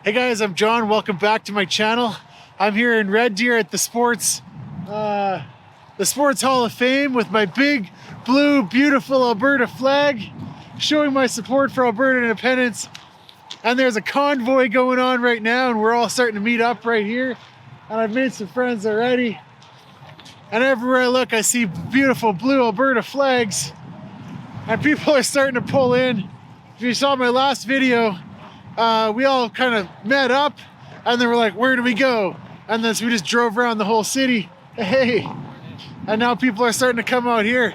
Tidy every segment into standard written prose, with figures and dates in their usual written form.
Hey guys, I'm John. Welcome back to my channel. I'm here in Red Deer at the Sports Hall of Fame with my big, blue, beautiful Alberta flag, showing my support for Alberta independence. And there's a convoy going on right now, and we're all starting to meet up right here. And I've made some friends already. And everywhere I look, I see beautiful blue Alberta flags, and people are starting to pull in. If you saw my last video, we all kind of met up, and then we're like, where do we go? And then so we just drove around the whole city. Hey, and now people are starting to come out here.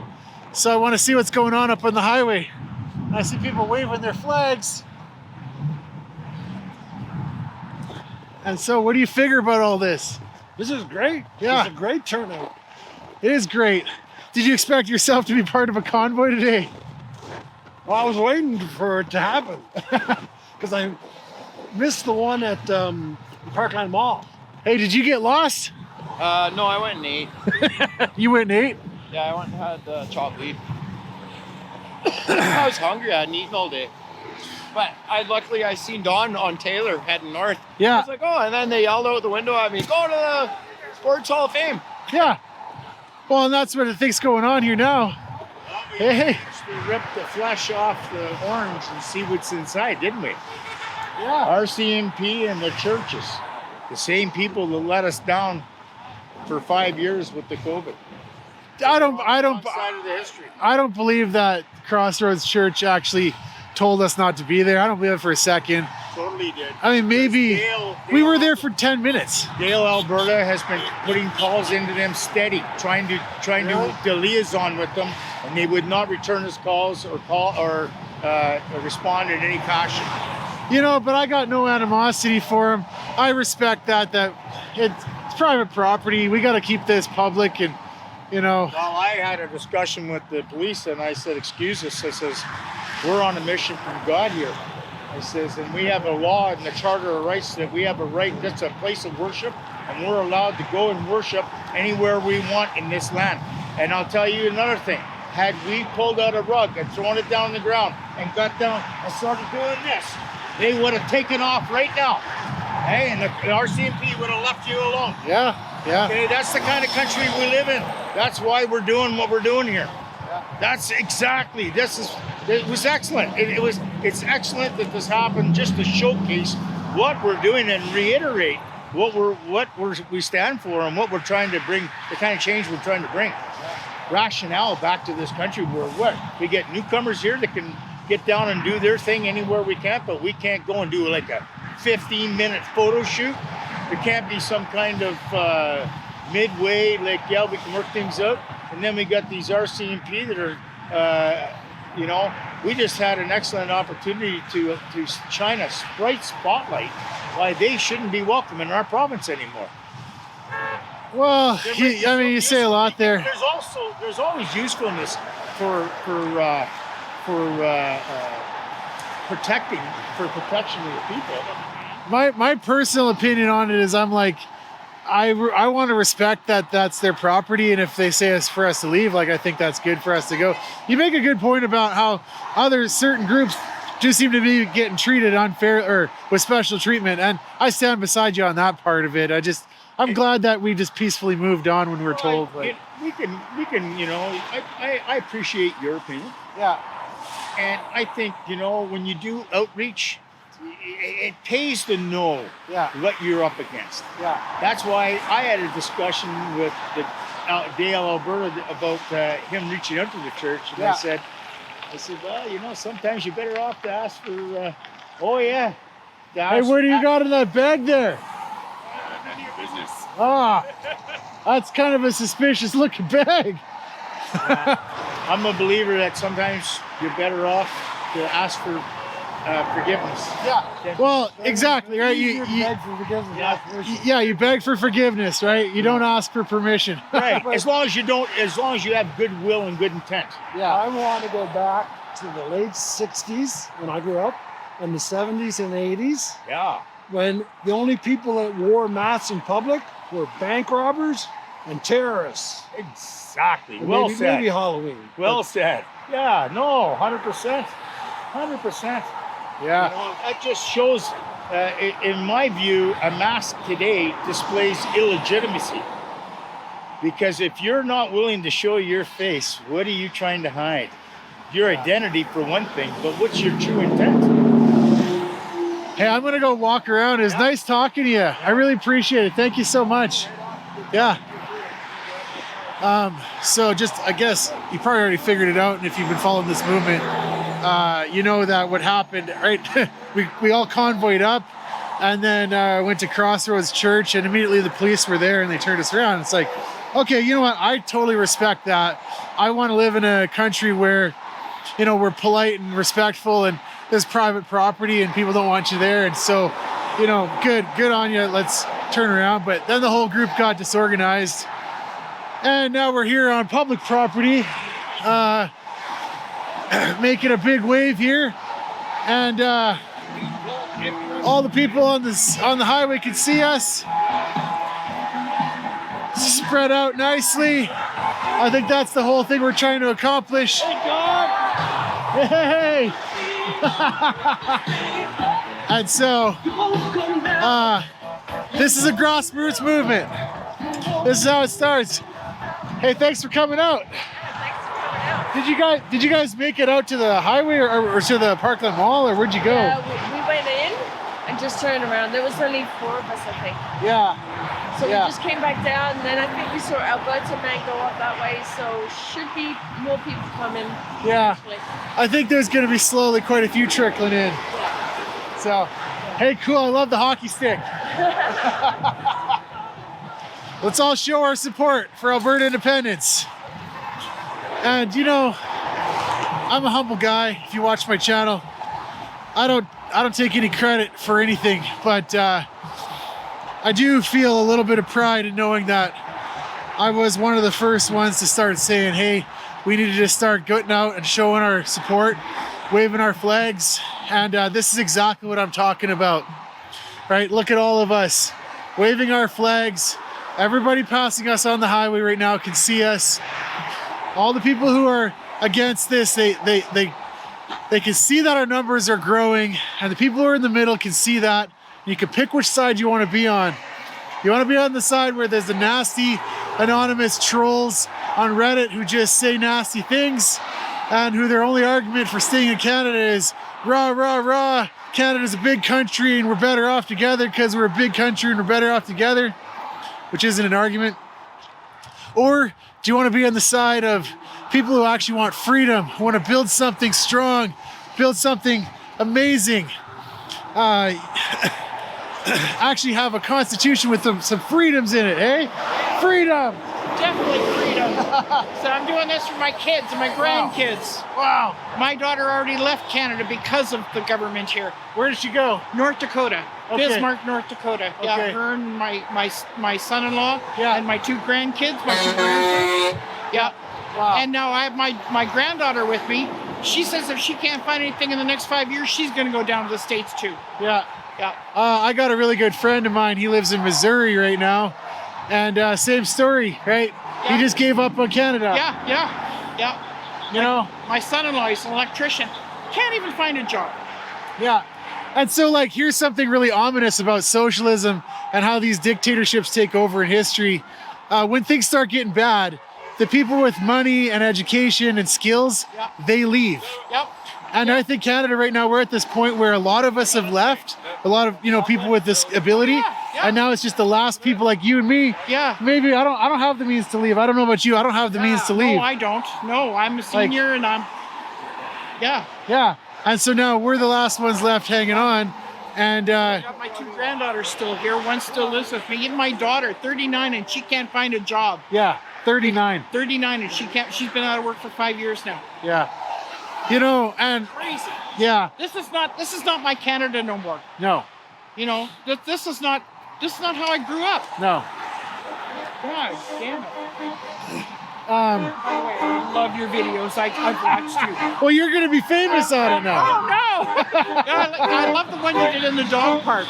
So I want to see what's going on up on the highway. I see people waving their flags. And so what do you figure about all this? This is great. Yeah. It's a great turnout. It is great. Did you expect yourself to be part of a convoy today? Well, I was waiting for it to happen because I missed the one at Parkland Mall. Hey, did you get lost? No, I went and ate. You went and ate? Yeah, I went and had chopped beef. I was hungry. I hadn't eaten all day. But luckily I seen Don on Taylor heading north. Yeah. I was like, oh, and then they yelled out the window at me, go to the Sports Hall of Fame. Yeah. Well, and that's what I think's going on here now. Hey. We ripped the flesh off the orange and see what's inside, didn't we? Yeah. RCMP and the churches, the same people that let us down for 5 years with the COVID. I Side of the history. don't believe that Crossroads Church actually told us not to be there. I don't believe it for a second. Totally did. I mean, maybe we were there for 10 minutes. Dale, Alberta has been putting calls into them steady, trying to liaison with them, and they would not return his calls or respond in any fashion. You know, but I got no animosity for him. I respect that it's private property. We got to keep this public, and you know. Well, I had a discussion with the police, and I said, excuse us. I says, we're on a mission from God here. I says, and we have a law in the Charter of Rights that we have a right, that's a place of worship, and we're allowed to go and worship anywhere we want in this land. And I'll tell you another thing. Had we pulled out a rug and thrown it down on the ground and got down and started doing this, they would have taken off right now. Hey, and the RCMP would have left you alone. Yeah. Okay, that's the kind of country we live in. That's why we're doing what we're doing here. That's exactly, it was excellent. It's excellent that this happened just to showcase what we're doing and reiterate what we stand for and what we're trying to bring, the kind of change we're trying to bring. Rationale back to this country where we get newcomers here that can get down and do their thing anywhere we can, but we can't go and do like a 15-minute photo shoot. There can't be some kind of midway, like, yeah, we can work things out. And then we got these RCMP that are, we just had an excellent opportunity to shine a bright spotlight why they shouldn't be welcome in our province anymore. Well, you say a lot there. There's always usefulness for protection of the people. My personal opinion on it is I'm like, I want to respect that that's their property, and if they say it's for us to leave, like, I think that's good for us to go. You make a good point about how certain groups do seem to be getting treated unfair or with special treatment, and I stand beside you on that part of it. I'm glad that we just peacefully moved on when we were told. We can, I appreciate your opinion. Yeah. And I think, when you do outreach, it pays to know what you're up against. Yeah. That's why I had a discussion with the Dale, Alberta about him reaching out to the church, and I said, well, sometimes you're better off to ask for, Hey, what do you got in that bag there? None of your business. That's kind of a suspicious looking bag. I'm a believer that sometimes you're better off to ask for forgiveness. Yeah. Well, exactly, right? You beg for forgiveness. you beg for forgiveness, right? You don't ask for permission. Right. As long as you have goodwill and good intent. Yeah. I want to go back to the late 60s when I grew up, and the 70s and 80s. Yeah. When the only people that wore masks in public were bank robbers and terrorists. Exactly. Maybe Halloween. Well said. Yeah, no, 100%. 100%. Yeah. That just shows in my view, a mask today displays illegitimacy. Because if you're not willing to show your face, what are you trying to hide? Your identity for one thing, but what's your true intent? Hey, I'm gonna go walk around. It was nice talking to you. I really appreciate it. Thank you so much. Yeah. So just, I guess you probably already figured it out, and if you've been following this movement, you know that what happened, right? we all convoyed up, and then went to Crossroads Church, and immediately the police were there, and they turned us around. It's like, okay, you know what? I totally respect that. I want to live in a country where, you know, we're polite and respectful, and there's private property, and people don't want you there, and so, you know, good on you. Let's turn around. But then the whole group got disorganized. And now we're here on public property, making a big wave here, and all the people on the highway can see us, spread out nicely. I think that's the whole thing we're trying to accomplish. Thank God! Hey! And so, this is a grassroots movement. This is how it starts. Hey, thanks for coming out. Did you guys make it out to the highway or to the Parkland Mall, or where'd you go? Yeah, we went in and just turned around. There was only 4 of us, I think. Yeah. So Yeah. we just came back down, and then I think we saw Alberta man go up that way. So should be more people coming. Yeah. Actually. I think there's going to be slowly quite a few trickling in. Yeah. So, hey, cool. I love the hockey stick. Let's all show our support for Alberta independence. And you know, I'm a humble guy. If you watch my channel, I don't take any credit for anything, but I do feel a little bit of pride in knowing that I was one of the first ones to start saying, hey, we need to just start getting out and showing our support, waving our flags, and this is exactly what I'm talking about. Right? Look at all of us waving our flags. Everybody passing us on the highway right now can see us. All the people who are against this, they can see that our numbers are growing, and the people who are in the middle can see that. You can pick which side you want to be on. You want to be on the side where there's the nasty, anonymous trolls on Reddit who just say nasty things, and who their only argument for staying in Canada is rah, rah, rah. Canada's a big country and we're better off together because we're a big country and we're better off together, which isn't an argument. Or do you want to be on the side of people who actually want freedom, who want to build something strong, build something amazing, actually have a constitution with some freedoms in it, eh? Freedom! Definitely freedom. So I'm doing this for my kids and my grandkids. Wow. My daughter already left Canada because of the government here. Where did she go? North Dakota. Okay. Bismarck, North Dakota. Okay. Yeah, her and my son-in-law Yeah. and my 2 grandkids, my 2 grandsons. Yeah. Wow. And now I have my granddaughter with me. She says if she can't find anything in the next 5 years, she's going to go down to the States too. Yeah. Yeah. I got a really good friend of mine. He lives in Missouri right now. And same story, right? Yeah. He just gave up on Canada. Yeah. You know? My son-in-law is an electrician. Can't even find a job. Yeah. And so, like, here's something really ominous about socialism and how these dictatorships take over in history. When things start getting bad, the people with money and education and skills, Yeah. they leave. Yep. And I think Canada right now, we're at this point where a lot of us have left, a lot of, you know, people with this ability, Yeah. and now it's just the last people like you and me. Yeah. Maybe I don't have the means to leave. I don't know about you. I don't have the means to leave. No, I don't. No, I'm a senior and I'm. Yeah. Yeah. And so now we're the last ones left hanging on. And I got my 2 granddaughters still here. One still lives with me. And my daughter, 39, and she can't find a job. yeah, 39. 39, and she's been out of work for 5 years now. Yeah. You know, and Crazy. yeah, This is not my Canada no more. no, You know, this is not how I grew up. no. God damn it. Um, By the way, I love your videos. I've watched you. well, you're going to be famous on it now. Oh no! I love the one you did in the dog park.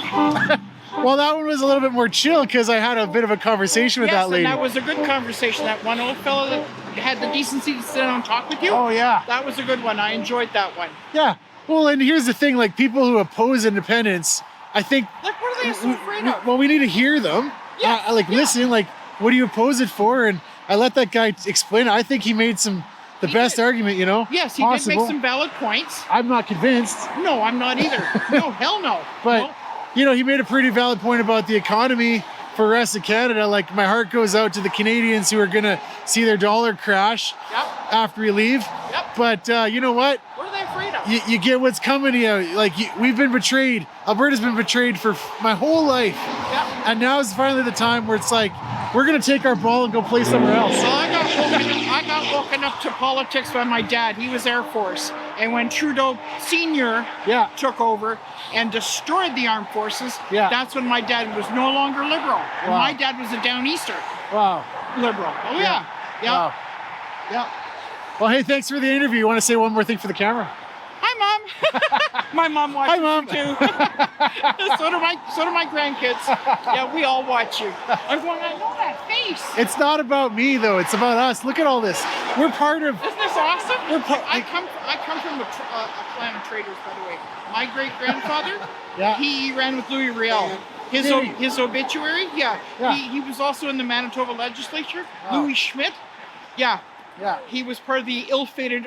Well, that one was a little bit more chill because I had a bit of a conversation with that lady. And that was a good conversation. That one old fellow that had the decency to sit down and talk with you. Oh, yeah. That was a good one. I enjoyed that one. Yeah. Well, and here's the thing, like, people who oppose independence I think, Like, what are they so afraid of? well, we need to hear them. Yeah, Like, yeah. listen, like, what do you oppose it for? And I let that guy explain it. I think he made the best argument, you know? Yes, he possible. did make some valid points. I'm not convinced, No, I'm not either. No, hell no. but No. you know, he made a pretty valid point about the economy for the rest of Canada. Like, my heart goes out to the Canadians who are gonna see their dollar crash Yep. after we leave. Yep. But you know what? What are they afraid of? You get what's coming to you. Like, we've been betrayed. Alberta's been betrayed for my whole life. Yep. And now is finally the time where it's like, we're gonna take our ball and go play somewhere else. Well, I got woken up to politics by my dad. He was Air Force. And when Trudeau Sr. Yeah. took over and destroyed the armed forces, Yeah. that's when my dad was no longer liberal. And Wow. my dad was a Downeaster Wow. liberal. Oh, yeah. Yeah. Wow. Yeah. Well, hey, thanks for the interview. You want to say one more thing for the camera? Hi, Mom. My mom watches Hi, Mom. you too. so do my grandkids. Yeah, we all watch you. I'm going, I know that face. It's not about me though. It's about us. Look at all this. We're part of. Isn't this awesome? I like- come from a clan of traitors, by the way. My great grandfather, Yeah. he ran with Louis Riel. Did he? His obituary, yeah. Yeah. He was also in the Manitoba legislature. Wow. Louis Schmidt, yeah. Yeah. He was part of the ill-fated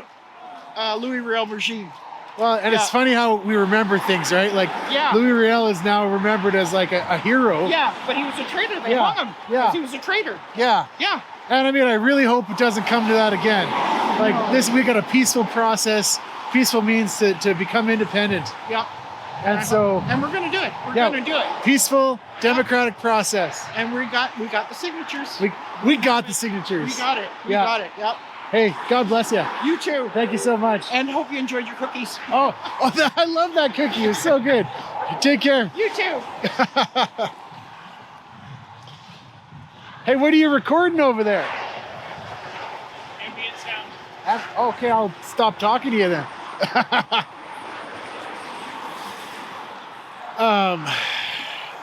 Louis Riel regime. Well, and it's Yeah. funny how we remember things, right? Like, Yeah. Louis Riel is now remembered as like a hero. Yeah, but he was a traitor. They Yeah. hung him Yeah. because he was a traitor. Yeah. Yeah. And I mean, I really hope it doesn't come to that again. Like, this, we got a peaceful process. Peaceful means to become independent. Yeah. And so, And we're gonna do it. We're Yeah. gonna do it. peaceful, democratic process. And we got the signatures. We got the signatures. We got it. We Yeah. got it. Yep. Hey, God bless you. You too. Thank you so much. And hope you enjoyed your cookies. Oh, I love that cookie. It was so good. Take care. You too. Hey, what are you recording over there? Ambient sound. Okay, I'll stop talking to you then.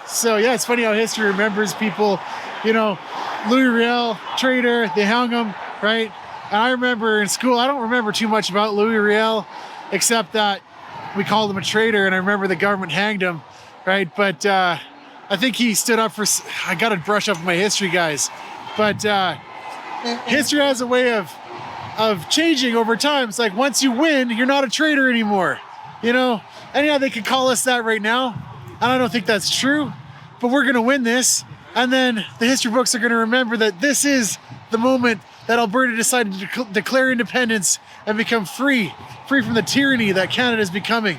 So yeah, it's funny how history remembers people. You know, Louis Riel, traitor, they hung him, right? And I remember in school, I don't remember too much about Louis Riel, except that we called him a traitor, and I remember the government hanged him, right? But I think he stood up for, I gotta brush up my history, guys. But history has a way of changing over time. It's like, once you win, you're not a traitor anymore, you know? And yeah, they could call us that right now, and I don't think that's true, but we're gonna win this. And then the history books are gonna remember that this is the moment that Alberta decided to declare independence and become free from the tyranny that Canada is becoming.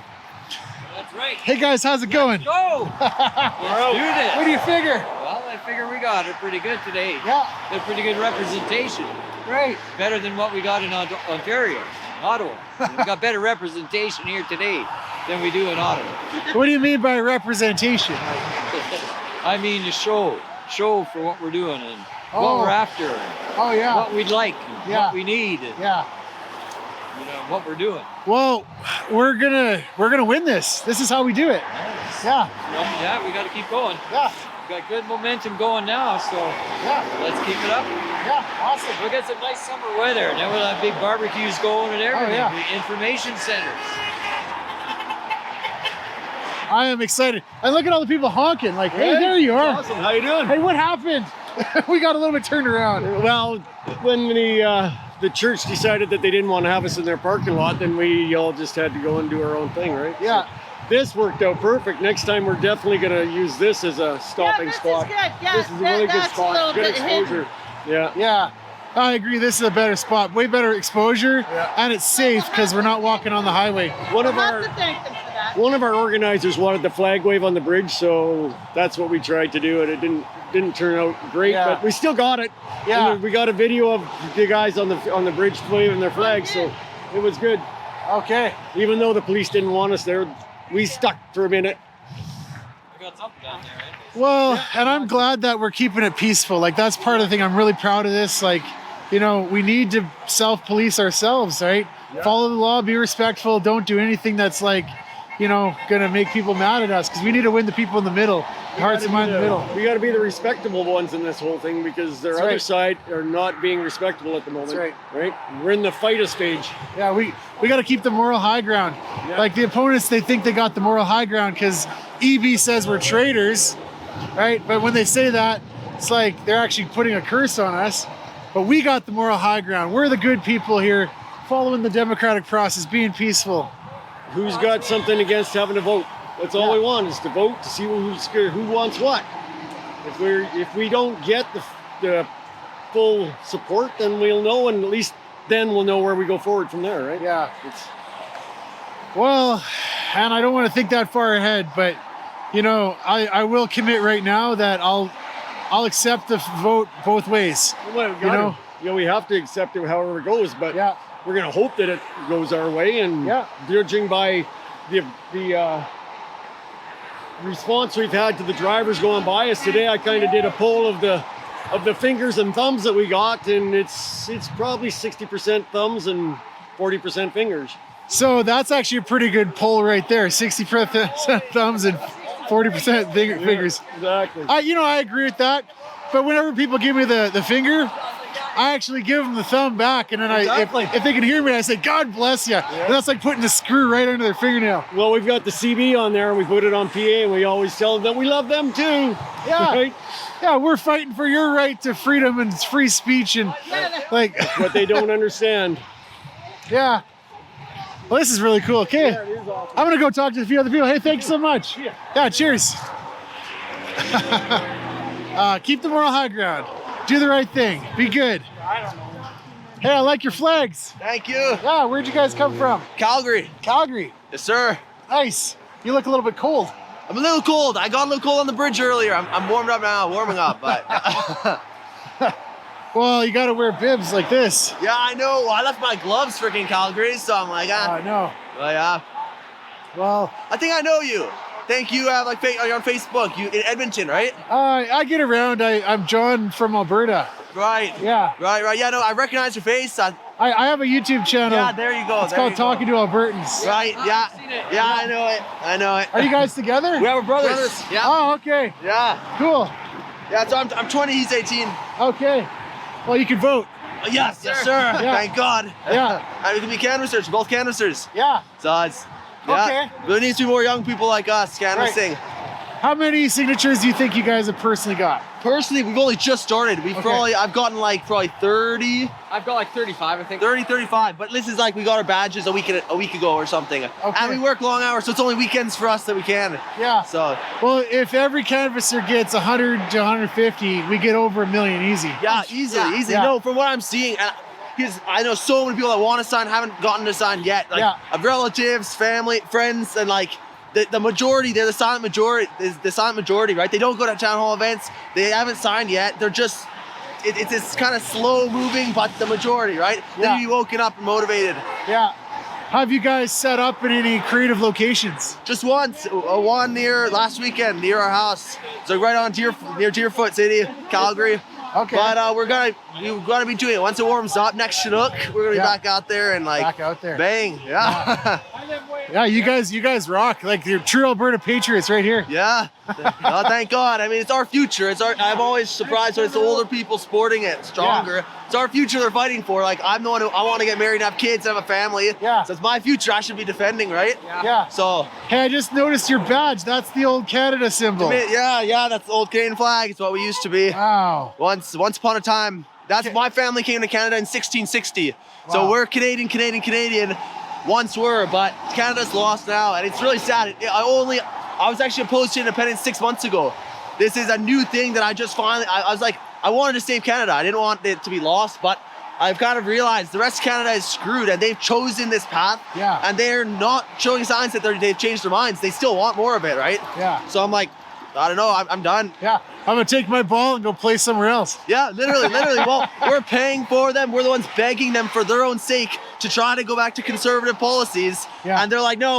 That's right. Hey guys, how's it going? Go! Let's do this. What do you figure? Well, I figure we got it pretty good today. Yeah, Got pretty good representation. great. Better than what we got in Ontario, Ottawa. We got better representation here today than we do in Ottawa. What do you mean by representation? I mean the show for what we're doing and Oh. what we're after, and Oh yeah, what we'd like, and Yeah. what we need, and yeah. you know what we're doing. Well, we're gonna win this. This is how we do it. Yeah, Well, yeah, we got to keep going. yeah, We got good momentum going now, so yeah, let's keep it up. yeah. Awesome. We got some nice summer weather, and then we'll have big barbecues going and everything. yeah. The information centers. I am excited. And look at all the people honking. Like, hey, there you are. Awesome. How you doing? Hey, what happened? We got a little bit turned around. Well, when the church decided that they didn't want to have us in their parking lot, then we all just had to go and do our own thing, right? Yeah. So this worked out perfect. Next time we're definitely going to use this as a stopping this spot. is good. Yeah, This is a really good that's a spot. little Good bit hidden. exposure. Yeah. Yeah, I agree. This is a better spot, way better exposure, Yeah. and it's safe because we're not walking on the highway. One of We'll have our to thank them for that. One of our organizers wanted the flag wave on the bridge, so that's what we tried to do, and it didn't turn out great, Yeah. but we still got it. Yeah. And we got a video of the guys on the bridge waving their flags, so it was good. Okay. Even though the police didn't want us there, we stuck for a minute. We got something down there, right? Well, and I'm glad that we're keeping it peaceful. Like, that's part of the thing. I'm really proud of this. Like, you know, we need to self-police ourselves, right? Yeah. Follow the law, be respectful, don't do anything that's like, you know, gonna make people mad at us, because we need to win the people in the middle, hearts and minds in the middle. We got to be the respectable ones in this whole thing, because their That's other right. side are not being respectable at the moment. That's Right? We're in the fight stage. Yeah, we got to keep the moral high ground. Yeah. Like the opponents, they think they got the moral high ground because EB says we're traitors, right? But when they say that, it's like they're actually putting a curse on us. But we got the moral high ground. We're the good people here, following the democratic process, being peaceful. Who's got something against having to vote? That's all we want, is to vote, to see who wants what. If we don't get the full support, then we'll know, and at least then we'll know where we go forward from there, right? Yeah. Well, and I don't want to think that far ahead, but you know, I will commit right now that I'll accept the vote both ways. Well, we have to accept it however it goes, but Yeah. we're going to hope that it goes our way, and Yeah. judging by the response we've had to the drivers going by us today, I kind of did a poll of the fingers and thumbs that we got, and it's probably 60% thumbs and 40% fingers. So that's actually a pretty good poll right there. 60% thumbs and 40% fingers. Exactly. I agree with that. But whenever people give me the finger, I actually give them the thumb back, and then Exactly. if they can hear me, I say, "God bless you." And that's like putting a screw right under their fingernail. Well, we've got the CB on there, and we put it on PA, and we always tell them that we love them too. Yeah. Right? Yeah, we're fighting for your right to freedom and free speech, and like, What they don't understand. yeah. Well, this is really cool. Okay, Yeah, it is awesome. I'm gonna go talk to a few other people. Hey, thanks so much. Yeah, cheers. Keep the moral high ground. Do the right thing. Be good. Hey, I like your flags. Thank you. Yeah, where'd you guys come from? Calgary. Calgary. Yes, sir. Nice. You look a little bit cold. I'm a little cold. I got a little cold on the bridge earlier. I'm warmed up now, warming up. But Well, you gotta wear bibs like this. yeah, I know. Well, I left my gloves freaking Calgary, so I'm like, No. well, yeah. Well, I think I know you. Thank you. You're on Facebook. You in Edmonton, right? I get around. I'm John from Alberta. Right. Yeah. Right. Yeah, no, I recognize your face. I have a YouTube channel. Yeah, there you go. It's called Talking to Albertans. Right. Yeah. Yeah, I know it. I know it. Are you guys together? We have brothers. Yeah. Oh, okay. Yeah. Cool. Yeah. So I'm 20. He's 18. Okay. Well, you can vote. Yes, sir. Thank God. Yeah. And we can be canvassers. Both canvassers. Yeah. So it's yeah. There needs to be more young people like us canvassing. How many signatures do you think you guys have personally got? Personally, we've only just started. I've gotten like probably 30. I've got like 35, I think. 30, 35. But this is like we got our badges a week ago or something. And we work long hours, so it's only weekends for us that we can. Yeah. So Well, if every canvasser gets 100 to 150, we get over 1 million easy. yeah, easily. Yeah. No, from what I'm seeing, because I know so many people that want to sign haven't gotten to sign yet. Like of relatives, family, friends, and like the majority, they're the silent majority, right? They don't go to town hall events. They haven't signed yet. They're just, it's this kind of slow moving, but the majority, right? Yeah. Then you woken up and motivated. Yeah. Have you guys set up in any creative locations? Just once, one last weekend near our house. So right on near Deerfoot City, Calgary. Okay. But we're gonna be doing it once it warms up next Chinook. We're gonna be back out there and like Back out there. bang, yeah. Yeah, you guys rock. Like, you're true Alberta Patriots right here. Yeah. Oh, thank God. I mean, it's our future. I'm always surprised when it's the older people sporting it stronger. Yeah. It's our future they're fighting for. Like, I'm the one I want to get married and have kids and have a family. Yeah. So it's my future I should be defending, right? Yeah. So, Hey, I just noticed your badge. That's the old Canada symbol. yeah, that's the old Canadian flag. It's what we used to be. Wow. Once upon a time. My family came to Canada in 1660. Wow. So we're Canadian. Once were, but Canada's lost now, and it's really sad. I was actually opposed to independence 6 months ago. This is a new thing that I just finally, I was like, I wanted to save Canada. I didn't want it to be lost, but I've kind of realized the rest of Canada is screwed, and they've chosen this path. Yeah. And they're not showing signs that they've changed their minds. They still want more of it, right? Yeah. So I'm like, I don't know, I'm done. Yeah. I'm gonna take my ball and go play somewhere else. Yeah, literally. Well, we're paying for them. We're the ones begging them for their own sake to try to go back to conservative policies. Yeah. And they're like, no,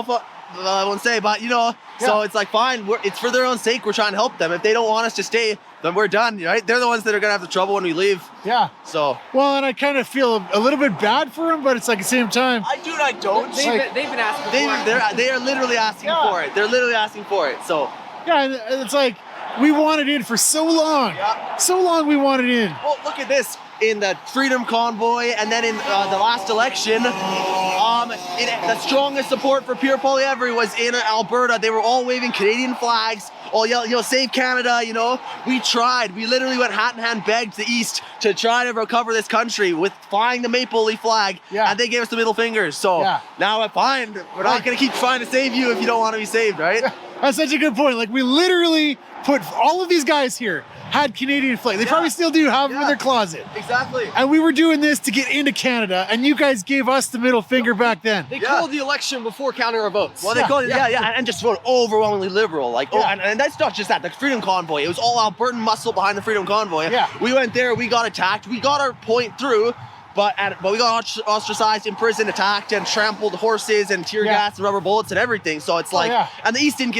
I won't say, but you know, so it's like fine. It's for their own sake. We're trying to help them. If they don't want us to stay, then we're done, right? They're the ones that are gonna have the trouble when we leave. Yeah. So. Well, and I kind of feel a little bit bad for them, but it's like at the same time. I do and I don't. They've been asking for it. They are literally asking for it. They're literally asking for it. So. Yeah, and it's like we wanted in for so long. Yeah. So long we wanted in. Well, look at this. In the Freedom Convoy, and then in the last election, the strongest support for Pure Polyevery was in Alberta. They were all waving Canadian flags, all yelling, you know, save Canada, you know. We tried. We literally went hat in hand, begged the East to try to recover this country with flying the maple leaf flag, and they gave us the middle fingers. So now we're fine. We're not going to keep trying to save you if you don't want to be saved, right? That's such a good point. Like, we literally put all of these guys here had Canadian flag. They probably still do have them in their closet. Exactly. And we were doing this to get into Canada, and you guys gave us the middle finger back then. They called the election before counting our votes. Well, they called it, and just voted overwhelmingly liberal. Like, and that's not just that. The Freedom Convoy, it was all Albertan muscle behind the Freedom Convoy. Yeah. We went there, we got attacked, we got our point through, but we got ostracized, imprisoned, attacked, and trampled horses and tear gas and rubber bullets and everything. So it's like, and the East didn't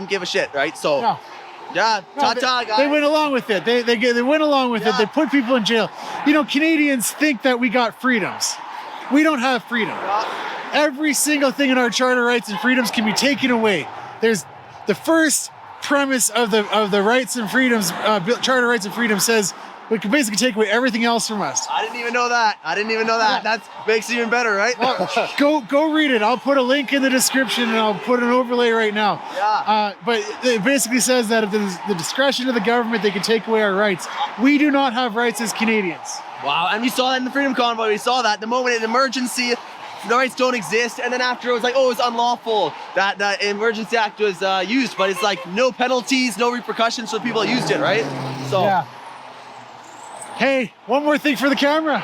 give a shit, right? So. Yeah, ta-ta, guys. They went along with it. They went along with it. They put people in jail. You know, Canadians think that we got freedoms. We don't have freedom. Every single thing in our charter rights and freedoms can be taken away. There's the first premise of the rights and freedoms, charter rights and freedoms says we can basically take away everything else from us. I didn't even know that. That makes it even better, right? Well, go read it. I'll put a link in the description and I'll put an overlay right now. But it basically says that if there's the discretion of the government, they can take away our rights. We do not have rights as Canadians. Wow, and we saw that in the Freedom Convoy. We saw that the moment an emergency, the rights don't exist, and then after it was like, oh, it's unlawful that the Emergency Act was used, but it's like no penalties, no repercussions for the people that used it, right? So. Yeah. Hey, one more thing for the camera.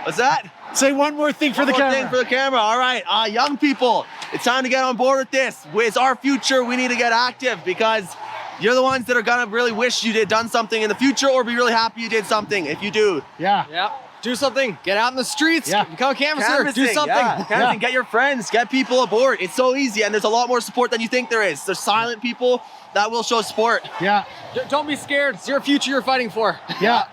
What's that? Say one more thing for the camera. One more thing for the camera. All right, young people, it's time to get on board with this. It's our future. We need to get active because you're the ones that are gonna really wish you had done something in the future, or be really happy you did something if you do. Yeah. Do something. Get out in the streets. Become a canvasser. Do something. Get your friends. Get people aboard. It's so easy, and there's a lot more support than you think there is. There's silent people that will show support. Yeah. Don't be scared. It's your future you're fighting for. Yeah.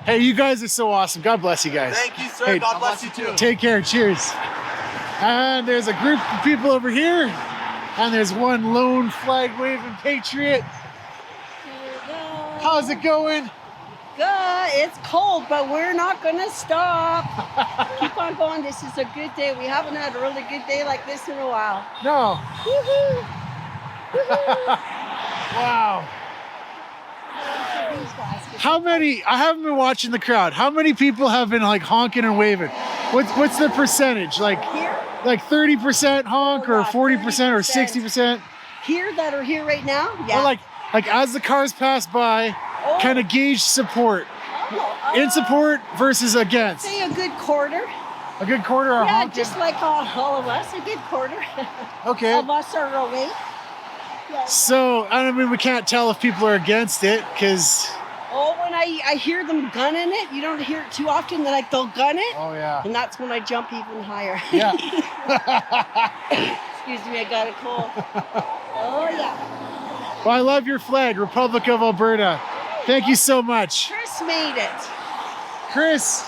Hey, you guys are so awesome. God bless you guys. Thank you, sir. Hey, God bless you too. Take care. Cheers. And there's a group of people over here, and there's one lone flag waving patriot. How's it going? Good. It's cold, but we're not gonna stop. Keep on going. This is a good day. We haven't had a really good day like this in a while. No. Woohoo! Wow. How many? I haven't been watching the crowd. How many people have been like honking and waving? What's the percentage? Like Here? Like 30% honk, or 40% or 60%? Here that are here right now? Or like as the cars pass by, kind of gauge support. In support versus against. Say a good quarter. A good quarter are Yeah, honking? just like all of us, a good quarter. Okay. Of us are away. Yeah. So, I mean, we can't tell if people are against it, because... Oh, when I hear them gunning it, you don't hear it too often, like they'll gun it. Oh, yeah. And that's when I jump even higher. Yeah. Excuse me, I got a cold. Oh, yeah. Well, I love your flag, Republic of Alberta. Thank you so much. Chris made it. Chris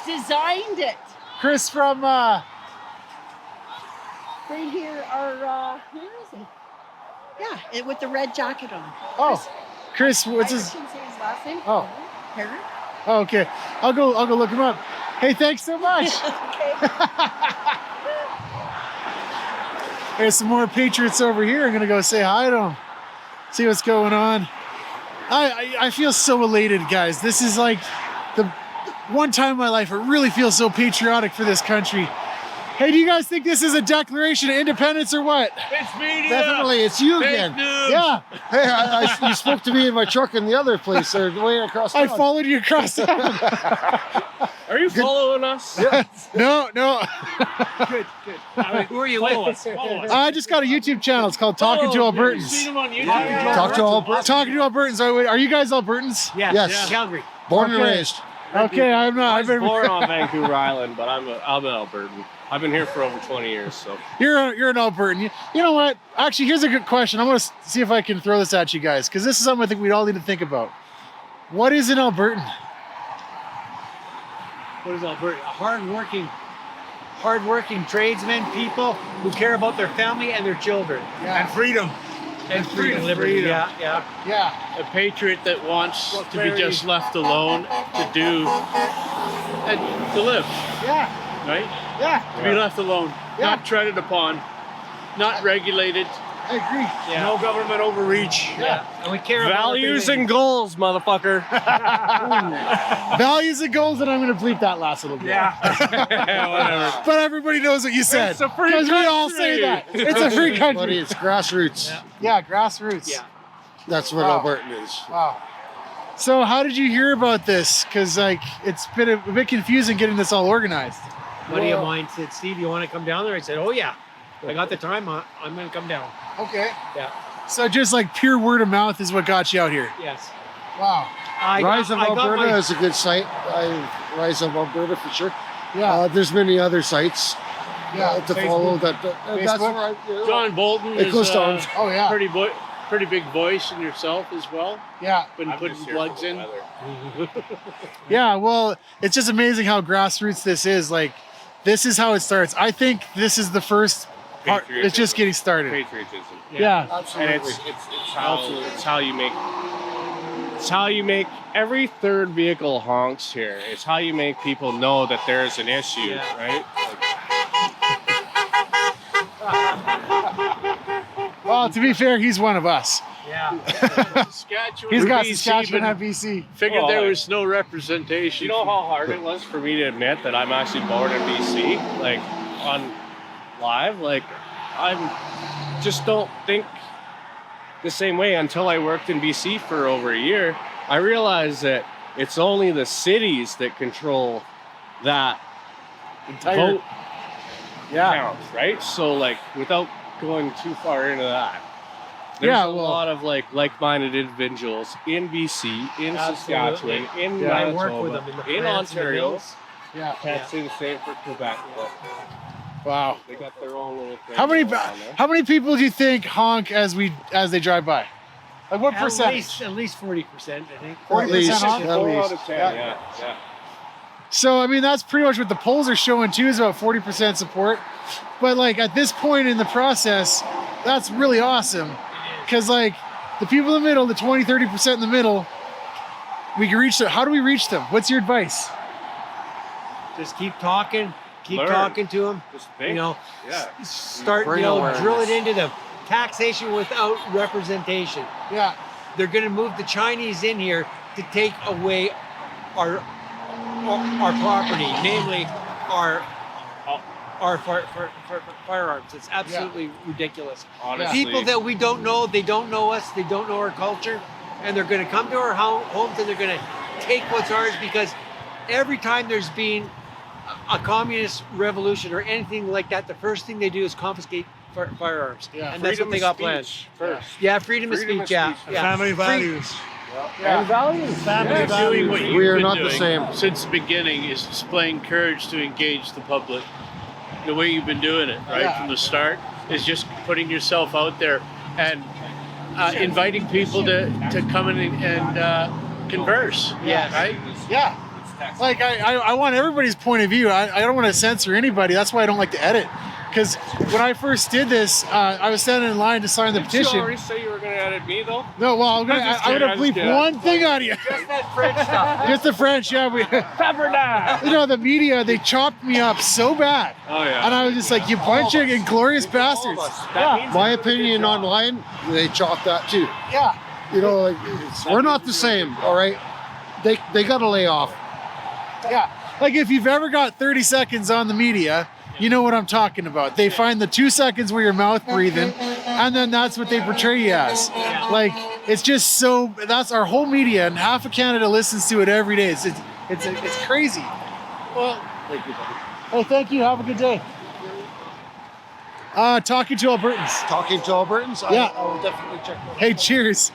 Designed it. Chris from... Right here are, where is he? Yeah, with the red jacket on. Oh, Chris, what's his... I shouldn't say his last name. Oh. Harry? Oh, okay. I'll go look him up. Hey, thanks so much. Okay. There's some more Patriots over here. I'm gonna go say hi to them. See what's going on. I feel so elated, guys. This is like the one time in my life I really feel so patriotic for this country. Hey, do you guys think this is a declaration of independence or what? It's media. Definitely, it's you Fake again. news. Yeah. Hey, you spoke to me in my truck in the other place, or the way across town. I followed you across town. Are you following us? No. Good. Who are you with? Follow us. I just got a YouTube channel. It's called Talking to Have you Albertans. seen him on YouTube? Talk to Alberta. Talking to Albertans. Are you guys Albertans? Yes. Calgary. Born and raised. Okay, I'm not. I I've was been born on Vancouver Island, but I'm an Albertan. I've been here for over 20 years, so. You're an Albertan. You know what? Actually, here's a good question. I'm going to see if I can throw this at you guys, because this is something I think we all need to think about. What is an Albertan? What is Alberta? Hardworking tradesmen, people who care about their family and their children. And freedom. And freedom, liberty. Yeah. A patriot that wants to be just left alone to do and to live, Yeah. right? Yeah. To be left alone, not treaded upon, not regulated. I agree. Yeah. No government overreach. Yeah. And we care about Values and goals, motherfucker. Values and goals, and I'm going to bleep that last little bit. Yeah, whatever. But everybody knows what you said. It's a free Because we all country. say that. It's a free Buddy, country. it's grassroots. Yeah, grassroots. Yeah. That's what Wow. Albertan is. Wow. So how did you hear about this? Because like it's been a bit confusing getting this all organized. A buddy of mine said, Steve, you want to come down there? I said, oh yeah. I got the time. I'm going to come down. Okay. Yeah. So just like pure word of mouth is what got you out here. Yes. Wow. Rise of Alberta is a good site. Rise of Alberta for sure. Yeah. There's many other sites Yeah. to follow that. That's Facebook. where I, John Bolton It is goes down. Oh yeah. pretty big voice in yourself as well. Yeah. Been putting plugs in. Yeah. Well, it's just amazing how grassroots this is. Like, this is how it starts. I think this is the first part. It's just getting started. Patriotism. Yeah. Absolutely. And it's how you make every third vehicle honks here. It's how you make people know that there's an issue, right? Well, to be fair, he's one of us. Yeah. Saskatchewan, He's got BC, Saskatchewan but and BC. Figured Well, there was no representation. You know how hard it was for me to admit that I'm actually born in BC, like on live. Like I just don't think the same way until I worked in BC for over a year. I realized that it's only the cities that control that vote count, right? So like without going too far into that, there's a lot of like-minded individuals in BC, in Saskatchewan, in Manitoba, I work with them in Ontario. Yeah. Can't say the same for Quebec, but Wow. they got their own little thing. How many people do you think honk as they drive by? Like what percentage? At least 40%, I think. 40% honk? 4 out of 10, yeah. So I mean that's pretty much what the polls are showing too, is about 40% support. But like at this point in the process, that's really awesome. Because like the people in the middle, the 20-30% in the middle, we can reach them. How do we reach them? What's your advice? Just keep talking. Keep Learn. talking to them. Just think. You know, Yeah. start, Bring drill awareness. it into them. Taxation without representation. Yeah. They're going to move the Chinese in here to take away our property, namely our firearms. It's absolutely ridiculous. Honestly. People that we don't know, they don't know us, they don't know our culture, and they're going to come to our homes and they're going to take what's ours, because every time there's been a communist revolution or anything like that, the first thing they do is confiscate firearms. Yeah. And that's what they got planned. First. Yeah, freedom of speech, yeah. Family values. And values. Family Doing what values. you've We are been not the doing same. since the beginning is displaying courage to engage the public. The way you've been doing it, right, Yeah. from the start, is just putting yourself out there and inviting people to come in and converse. Yes. Right? Yeah. Like I want everybody's point of view. I don't want to censor anybody. That's why I don't like to edit. Because when I first did this, I was standing in line to sign the Did you petition. already say you were going to edit me, though? No, well, I'm I'm just gonna kidding, bleep I'm just kidding. one thing out of you. Just that French stuff. Just the French, yeah. You know, the media, they chopped me up so bad. Oh, yeah. And I was just like, you bunch of inglorious bastards. Yeah. My opinion online, they chop that too. Yeah. You know, like we're not the same. All right, they got to lay off. Yeah. Like if you've ever got 30 seconds on the media, you know what I'm talking about. They find the 2 seconds where your mouth breathing, and then that's what they portray you as. Like, it's just so, that's our whole media, and half of Canada listens to it every day. It's crazy. Well, thank you, buddy. Oh, thank you. Have a good day. Talking to Albertans. Talking to Albertans, Yeah. I will definitely check that. Hey, cheers.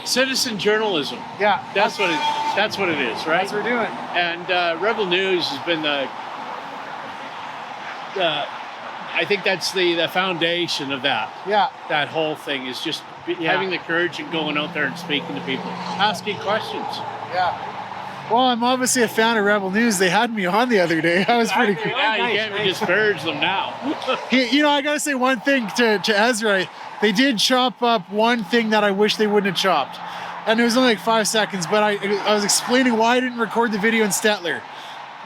Citizen journalism. Yeah. That's what it is. That's what it is, right? That's what we're doing. And Rebel News has been I think that's the foundation of that. Yeah. That whole thing is just having the courage and going out there and speaking to people, asking questions. Yeah. Well, I'm obviously a fan of Rebel News. They had me on the other day. That was pretty cool. Yeah, you can't disparage them now. You know, I gotta say one thing to Ezra. They did chop up one thing that I wish they wouldn't have chopped. And it was only like 5 seconds, but I was explaining why I didn't record the video in Stettler.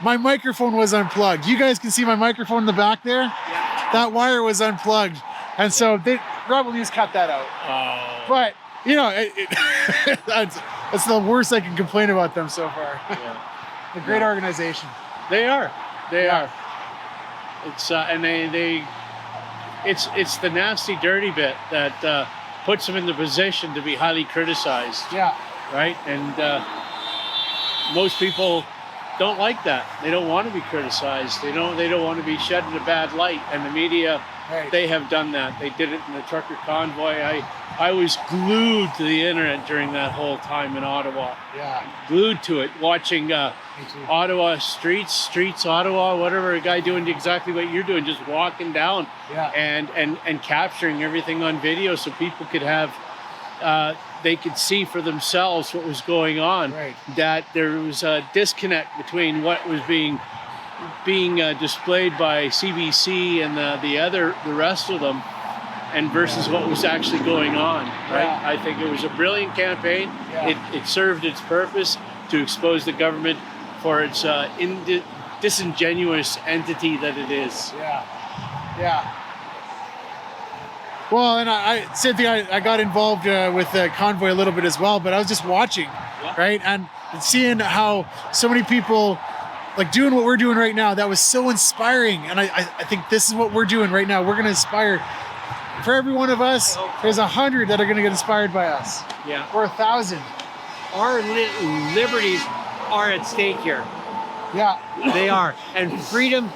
My microphone was unplugged. You guys can see my microphone in the back there? Yeah. That wire was unplugged. And so Rebel News cut that out. Oh. But, you know, that's the worst I can complain about them so far. Yeah. A great organization. They are. They are. It's and it's the nasty, dirty bit that puts them in the position to be highly criticized. Yeah. Right? And most people don't like that. They don't want to be criticized. They don't want to be shed in a bad light. And the media, they have done that. They did it in the trucker convoy. I was glued to the internet during that whole time in Ottawa. Yeah. Glued to it, watching Ottawa streets, Ottawa, whatever, a guy doing exactly what you're doing, just walking down and capturing everything on video so people could have, they could see for themselves what was going on. Right. That there was a disconnect between what was being displayed by CBC and the rest of them, and versus what was actually going on, right? Yeah. I think it was a brilliant campaign. Yeah. It served its purpose to expose the government for its disingenuous entity that it is. Yeah, yeah. Well, and same thing, I got involved with the convoy a little bit as well, but I was just watching, right? And seeing how so many people like doing what we're doing right now, that was so inspiring. And I think this is what we're doing right now. We're going to inspire. For every one of us, there's 100 that are going to get inspired by us. Yeah. Or 1,000. Our liberties are at stake here. Yeah. They are. And freedom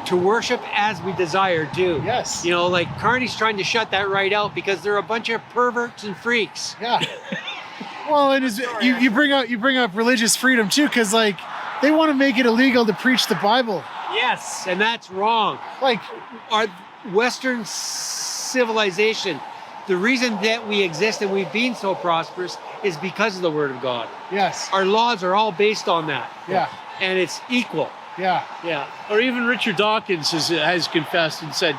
to worship as we desire too. Yes. You know, like Carney's trying to shut that right out because they're a bunch of perverts and freaks. Yeah. Well, and you bring up religious freedom too, because like they want to make it illegal to preach the Bible. Yes, and that's wrong. Like our Western civilization, the reason that we exist and we've been so prosperous is because of the Word of God. Yes. Our laws are all based on that. Yeah. And it's equal. Yeah. Yeah. Or even Richard Dawkins has confessed and said,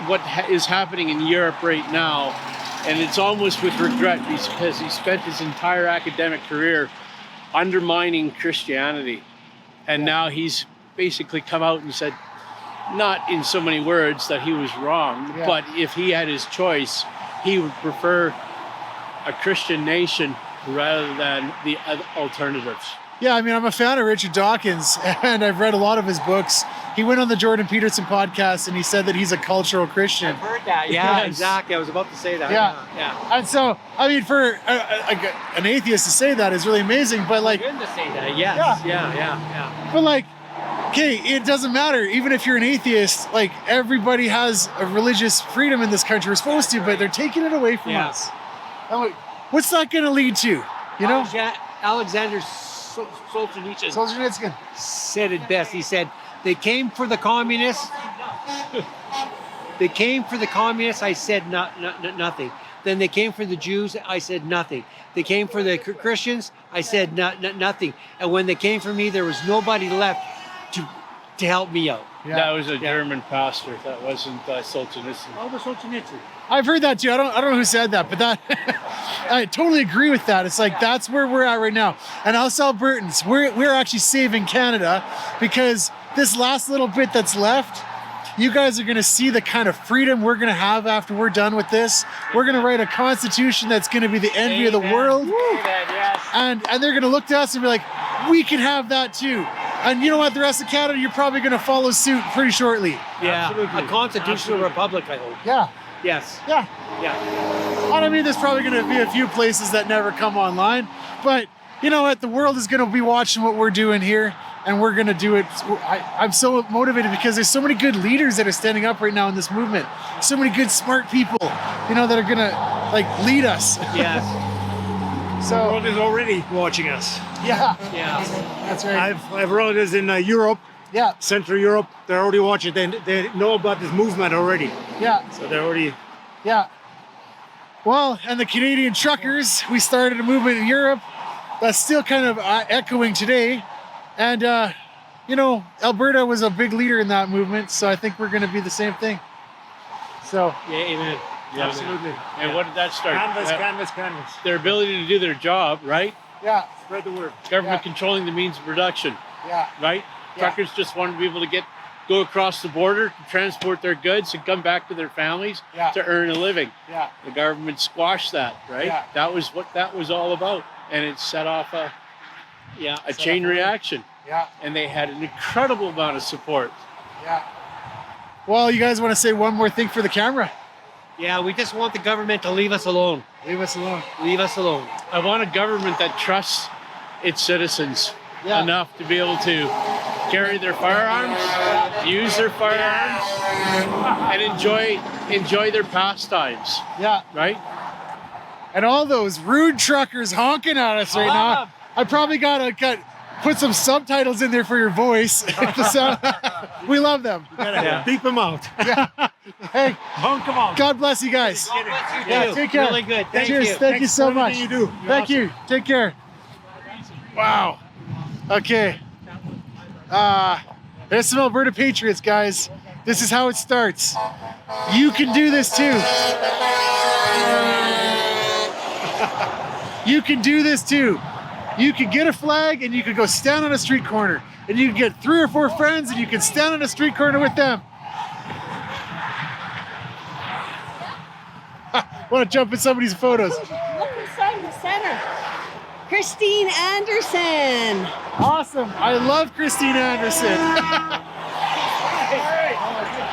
what is happening in Europe right now, and it's almost with regret because he spent his entire academic career undermining Christianity. And now he's basically come out and said, not in so many words that he was wrong, but if he had his choice, he would prefer a Christian nation rather than the alternatives. Yeah, I mean, I'm a fan of Richard Dawkins, and I've read a lot of his books. He went on the Jordan Peterson podcast, and he said that he's a cultural Christian. I've heard that. Yeah, exactly. I was about to say that. Yeah. And so, I mean, for an atheist to say that is really amazing, but like... Good to say that, yes. Yeah. But like, okay, it doesn't matter. Even if you're an atheist, like, everybody has a religious freedom in this country. We're supposed to, but they're taking it away from us. I'm like, what's that going to lead to? You know? Alexander Solzhenitsyn said it best. He said, they came for the communists. They came for the communists. I said nothing. Then they came for the Jews. I said nothing. They came for the Christians. I said nothing. And when they came for me, there was nobody left to help me out. Yeah. That was a German pastor. That wasn't Solzhenitsyn. Oh, the Solzhenitsyn. I've heard that too. I don't know who said that, but that I totally agree with that. It's like that's where we're at right now. And us Albertans, we're actually saving Canada because this last little bit that's left, you guys are going to see the kind of freedom we're going to have after we're done with this. We're going to write a constitution that's going to be the envy of the world. And they're going to look to us and be like, we can have that too. And you know what? The rest of Canada, you're probably going to follow suit pretty shortly. Yeah, absolutely. A constitutional republic, I hope. Yeah. Yes. Yeah. Yeah. I mean, there's probably going to be a few places that never come online, but you know what? The world is going to be watching what we're doing here, and we're going to do it. I'm so motivated because there's so many good leaders that are standing up right now in this movement. So many good, smart people, you know, that are going to like lead us. Yes. The So world is already watching us. yeah, Yeah. that's right. I've relatives in Europe, Yeah, Central Europe. They're already watching. They know about this movement already. yeah, So they're already. yeah. Well, and the Canadian truckers, we started a movement in Europe that's still kind of echoing today. And, you know, Alberta was a big leader in that movement, so I think we're going to be the same thing. So, Yeah, amen. Yeah, Absolutely. And what did that start? Canvas. Their ability to do their job, right? yeah, Spread the word. Government controlling the means of production, yeah, right? Yeah. Truckers just wanted to be able to go across the border to transport their goods and come back to their families Yeah. to earn a living. yeah, The government squashed that, right? Yeah. That was what that was all about. And it set off a Set chain off a reaction. yeah, And they had an incredible amount of support. yeah. Well, you guys want to say one more thing for the camera? Yeah, we just want the government to leave us alone. Leave us alone. Leave us alone. I want a government that trusts its citizens Yeah. enough to be able to carry their firearms, use their firearms, and enjoy their pastimes, Yeah. right? And all those rude truckers honking at us right now. I probably gotta put some subtitles in there for your voice. The sound- we love them. Gotta beep them out. Yeah. Hey, Honk them out. God bless you guys. God bless you Yeah, too. take care. Really good. Thank Cheers. you. Thank you Thanks so for much. everything you do. You're Thank awesome. you. Take care. Wow. Okay. There's some Alberta Patriots, guys. This is how it starts. You can do this too. You can do this too. You can get a flag and you can go stand on a street corner. And you can get 3 or 4 friends and you can stand on a street corner with them. Want to jump in somebody's photos. Look inside the center. Christine Anderson. Awesome. I love Christine Anderson.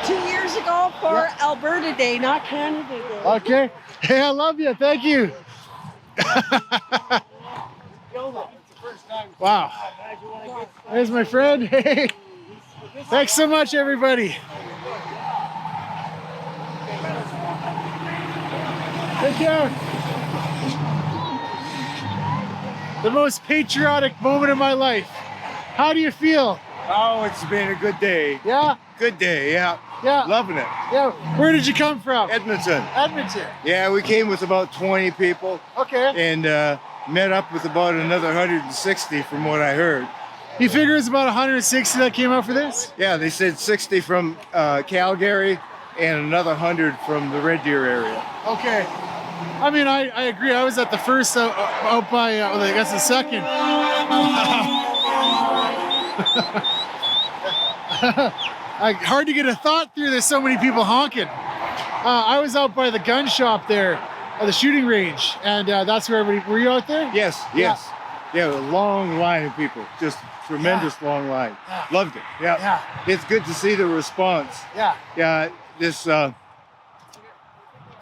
2 years ago for Alberta Day, not Canada Day. Okay. Hey, I love you. Thank you. Wow. There's my friend. Hey. Thanks so much, everybody. Take care. The most patriotic moment of my life. How do you feel? Oh, it's been a good day. Yeah? Good day, yeah. Yeah. Loving it. Yeah. Where did you come from? Edmonton. Edmonton. Yeah, we came with about 20 people. Okay. And met up with about another 160 from what I heard. You figure it's about 160 that came out for this? Yeah, they said 60 from Calgary and another 100 from the Red Deer area. Okay. I mean, I agree. I was at the first out by, I guess the second. Hard to get a thought through. There's so many people honking. I was out by the gun shop there, the shooting range, and that's where everybody. Were you out there? Yes. Yeah, a long line of people. Just tremendous long line. Yeah. Loved it. Yeah. It's good to see the response. Yeah. Yeah,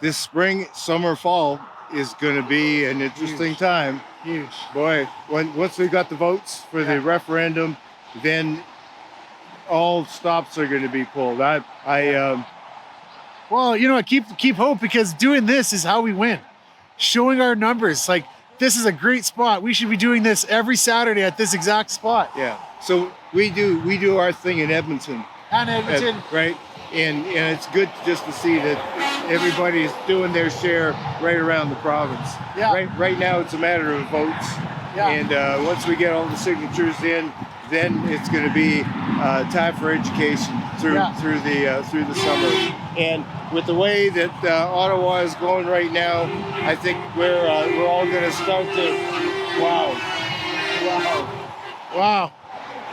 this spring, summer, fall is going to be an interesting time. Huge. Boy, once we got the votes for the referendum, then all stops are going to be pulled. Well, you know what? Keep hope, because doing this is how we win. Showing our numbers, like this is a great spot. We should be doing this every Saturday at this exact spot. Yeah. So we do our thing in Edmonton. And Edmonton. Right. And it's good just to see that everybody's doing their share right around the province. Yeah. Right now it's a matter of votes. Yeah. And once we get all the signatures in, then it's going to be time for education through the summer. And with the way that Ottawa is going right now, I think we're all going to start to Wow.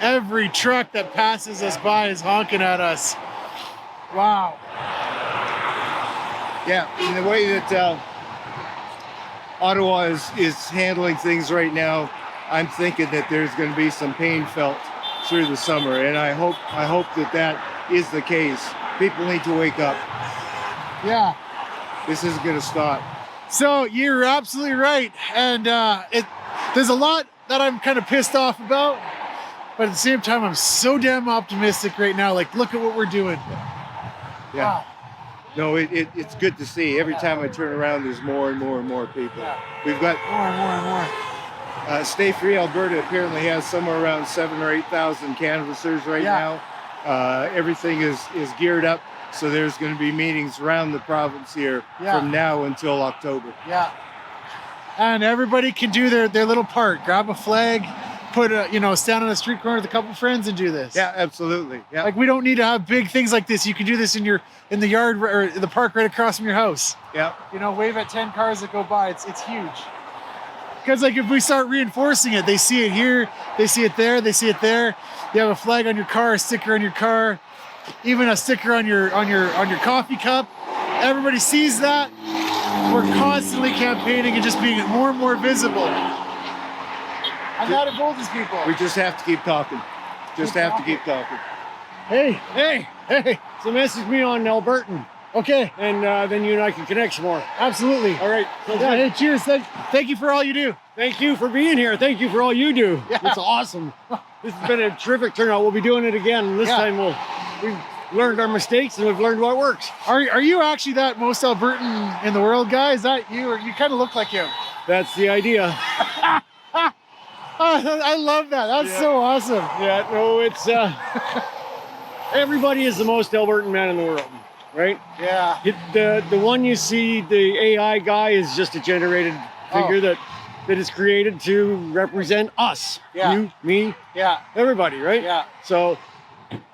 Every truck that passes us by is honking at us. Wow. Yeah, and the way that Ottawa is handling things right now, I'm thinking that there's going to be some pain felt through the summer, and I hope that is the case. People need to wake up. Yeah. This isn't going to stop. So you're absolutely right, and there's a lot that I'm kind of pissed off about, but at the same time, I'm so damn optimistic right now. Like, look at what we're doing. Yeah. No, it's good to see. Every time I turn around, there's more and more and more people. We've got more and more and more. Stay Free Alberta apparently has somewhere around 7,000 or 8,000 canvassers right now. Everything is geared up, so there's going to be meetings around the province here from now until October. Yeah. And everybody can do their little part. Grab a flag, put stand on a street corner with a couple friends and do this. Yeah, absolutely. Yeah. Like we don't need to have big things like this. You can do this in the yard or the park right across from your house. Yeah. Wave at 10 cars that go by. It's huge. Because like if we start reinforcing it, they see it here, they see it there, they see it there. You have a flag on your car, a sticker on your car, even a sticker on your coffee cup. Everybody sees that. We're constantly campaigning and just being more and more visible. And that emboldens people. We just have to keep talking. Just have to keep talking. Hey. So message me on Albertan. Okay. And then you and I can connect some more. Absolutely. All right. Hey, cheers. Thank you for all you do. Thank you for being here. Thank you for all you do. Yeah. It's awesome. This has been a terrific turnout. We'll be doing it again. This time we've learned our mistakes and we've learned what works. Are you actually that most Albertan in the world guy? Is that you? Or you kind of look like him? That's the idea. I love that. That's so awesome. Yeah, no, it's everybody is the most Albertan man in the world, right? Yeah. The one you see, the AI guy, is just a generated figure that is created to represent us. Yeah. You, me, everybody, right? Yeah. So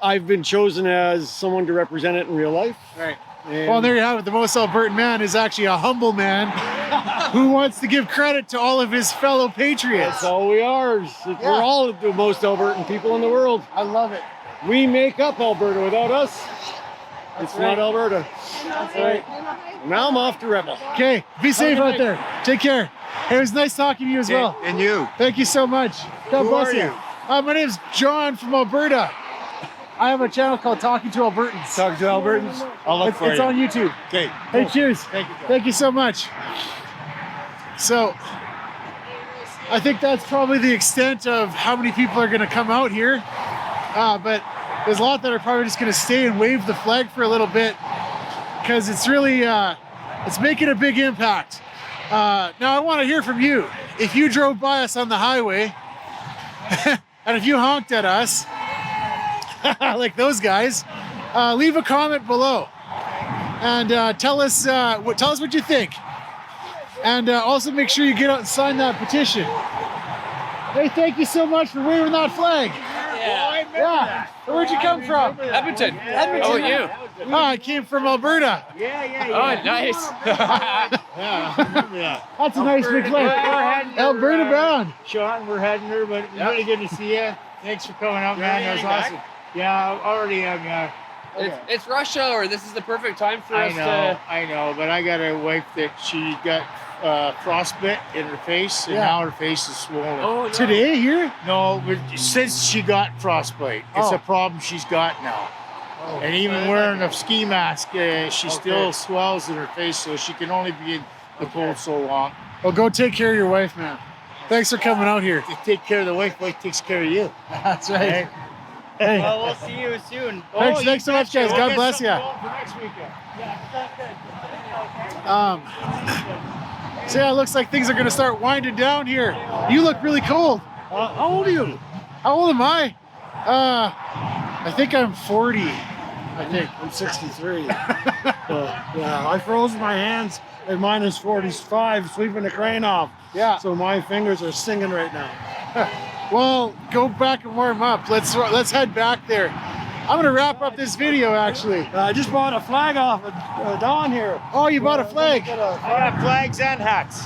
I've been chosen as someone to represent it in real life. Right. Well, there you have it. The most Albertan man is actually a humble man who wants to give credit to all of his fellow patriots. That's all we are. We're all the most Albertan people in the world. I love it. We make up Alberta. Without us, it's not Alberta. That's right. Now I'm off to Rebel. Okay, be safe out there. Take care. Hey, it was nice talking to you as well. And you. Thank you so much. God Who bless are you. My name's John from Alberta. I have a channel called Talking to Albertans. Talking to Albertans? I'll look for you. It's on YouTube. Okay. Hey, cheers. Thank you. Thank you so much. So, I think that's probably the extent of how many people are going to come out here. But there's a lot that are probably just going to stay and wave the flag for a little bit because it's really, it's making a big impact. Now, I want to hear from you. If you drove by us on the highway and if you honked at us, like those guys, leave a comment below and tell us what you think, and also make sure you get out and sign that petition. Hey, thank you so much for waving that flag. Yeah. Where'd you come from? Edmonton. How about you? Oh, I came from Alberta. Oh, nice. That's a nice big flag. Alberta bound. Sean, we're heading there, but really good to see you. Thanks for coming out, man. That was awesome. Yeah, already am. Yeah. It's rush hour. This is the perfect time for us to. I know, but I got a wife that she got frostbite in her face, and now her face is swollen. Oh, no. Today here? No, but since she got frostbite, it's a problem she's got now. And even wearing a ski mask, she still swells in her face, so she can only be in the cold so long. Well, go take care of your wife, man. Thanks for coming out here. To take care of the wife takes care of you. That's right. Hey. Well, we'll see you soon. Thanks so much, guys. God bless you. So yeah, it looks like things are going to start winding down here. You look really cold. How old are you? How old am I? I think I'm 40. I think I'm 63. Yeah, I froze my hands at minus 45 sweeping the crane off. Yeah. So my fingers are singing right now. Well, go back and warm up. Let's head back there. I'm gonna wrap up this video actually. I just bought a flag off at Dawn here. Oh, you bought a flag? I got flags and hats.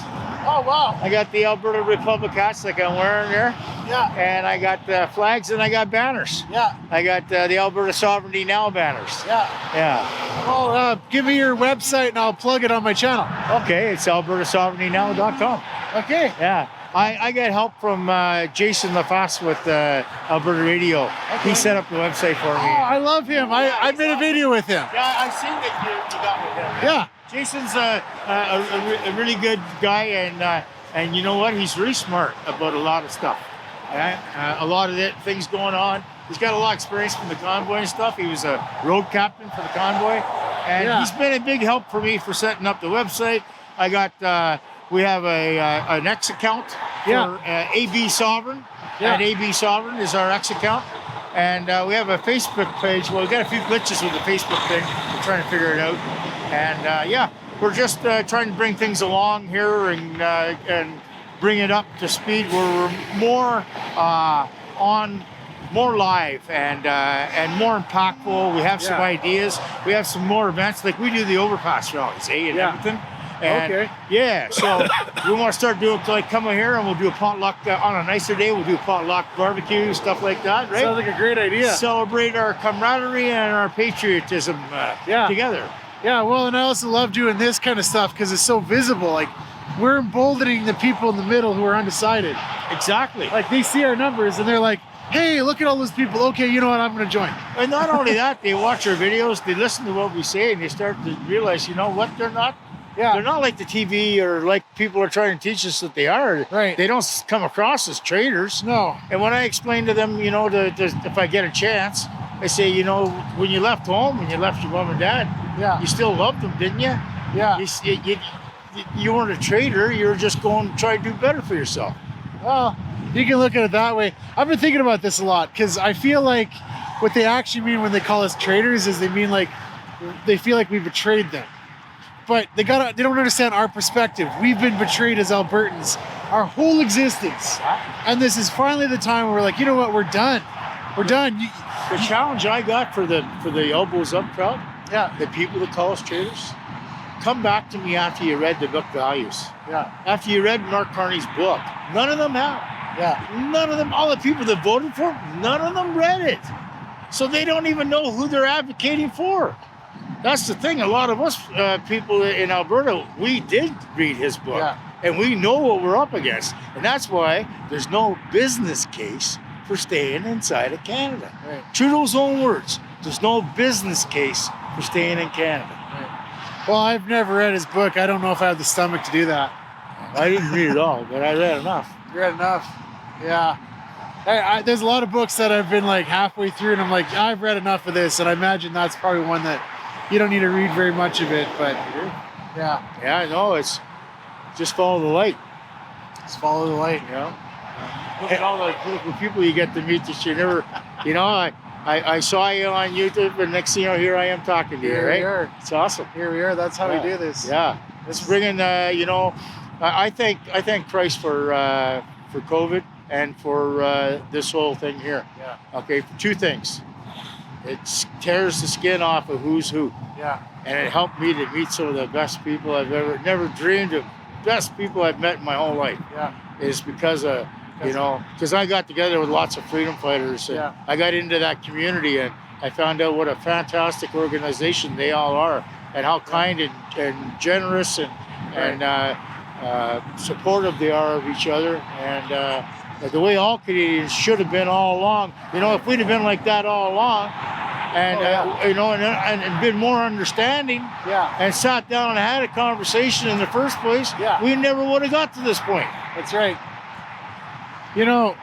Oh wow. I got the Alberta Republic hats like I'm wearing there. Yeah. And I got flags and I got banners. Yeah. I got the Alberta Sovereignty Now banners. Yeah. Yeah. Well, give me your website and I'll plug it on my channel. Okay, it's albertasovereigntynow.com. Okay. Yeah. I got help from Jason LaFasse with Alberta Radio. Okay. He set up the website for me. Oh, I love him. I made a video with him. Yeah, I seen that you got with him. Yeah. Jason's a really good guy, and you know what? He's really smart about a lot of stuff. A lot of things going on. He's got a lot of experience from the Convoy and stuff. He was a road captain for the Convoy, And he's been a big help for me for setting up the website. I got, we have an X account for AB Sovereign. And AB Sovereign is our X account. And we have a Facebook page. Well, we got a few glitches with the Facebook thing. We're trying to figure it out. And we're just trying to bring things along here and bring it up to speed. We're more more live and more impactful. We have some ideas. We have some more events. Like we do the overpass rallies, in Edmonton. And so we want to start doing, like, come here and we'll do a potluck on a nicer day. We'll do a potluck barbecue, stuff like that, right? Sounds like a great idea. Celebrate our camaraderie and our patriotism together. Yeah, well, and I also love doing this kind of stuff because it's so visible. Like, we're emboldening the people in the middle who are undecided. Exactly. Like, they see our numbers and they're like, hey, look at all those people. Okay, you know what? I'm going to join. And not only that, they watch our videos, they listen to what we say, and they start to realize, you know what, they're not like the TV or like people are trying to teach us that they are. Right. They don't come across as traitors. No. And when I explain to them, you know, if I get a chance, I say, you know, when you left home, when you left your mom and dad, you still loved them, didn't you? Yeah. You weren't a traitor. You were just going to try to do better for yourself. Well, you can look at it that way. I've been thinking about this a lot because I feel like what they actually mean when they call us traitors is they mean like they feel like we betrayed them. But they don't understand our perspective. We've been betrayed as Albertans our whole existence. And this is finally the time where we're like, you know what, we're done. We're done. The challenge I got for the elbows up crowd, the people that call us traitors, come back to me after you read the book Values. Yeah. After you read Mark Carney's book. None of them have. Yeah. None of them, all the people that voted for him, none of them read it. So they don't even know who they're advocating for. That's the thing. A lot of us people in Alberta, we did read his book. And we know what we're up against. And that's why there's no business case for staying inside of Canada. Right. Trudeau's own words. There's no business case for staying in Canada. Right. Well, I've never read his book. I don't know if I have the stomach to do that. I didn't read it all, but I read enough. You read enough? Yeah. There's a lot of books that I've been like halfway through and I'm like, I've read enough of this. And I imagine that's probably one that you don't need to read very much of it, but yeah. Yeah, no, it's just follow the light. Just follow the light, you know? Look at all the beautiful people you get to meet that you never, you know, I saw you on YouTube and next thing you know, here I am talking to you, right? We are. It's awesome. Here we are. That's how we do this. Yeah. It's bringing, you know, I thank Christ for COVID and for this whole thing here. Yeah. Okay, for two things. It tears the skin off of who's who. Yeah. And it helped me to meet some of the best people I've never dreamed of. Best people I've met in my whole life. Yeah. Is because of, you know, because I got together with lots of freedom fighters. And I got into that community and I found out what a fantastic organization they all are and how kind and generous and supportive they are of each other. And the way all Canadians should have been all along. You know, if we'd have been like that all along, and you know, and been more understanding, and sat down and had a conversation in the first place, we never would have got to this point. That's right. You know,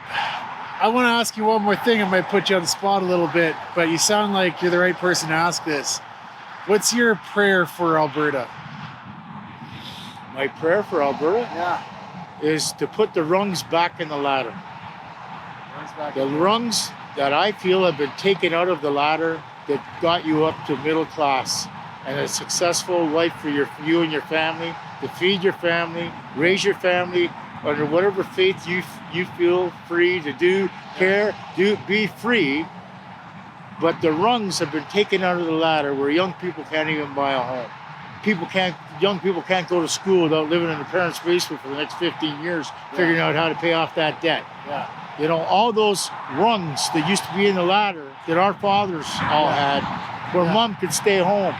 I want to ask you one more thing. I might put you on the spot a little bit, but you sound like you're the right person to ask this. What's your prayer for Alberta? My prayer for Alberta? Is to put the rungs back in the ladder. The rungs that I feel have been taken out of the ladder that got you up to middle class and a successful life for you and your family, to feed your family, raise your family under whatever faith you feel free to do, be free. But the rungs have been taken out of the ladder where young people can't even buy a home. Young people can't go to school without living in their parents' basement for the next 15 years, figuring out how to pay off that debt. You know, all those rungs that used to be in the ladder that our fathers all had, where mom could stay home,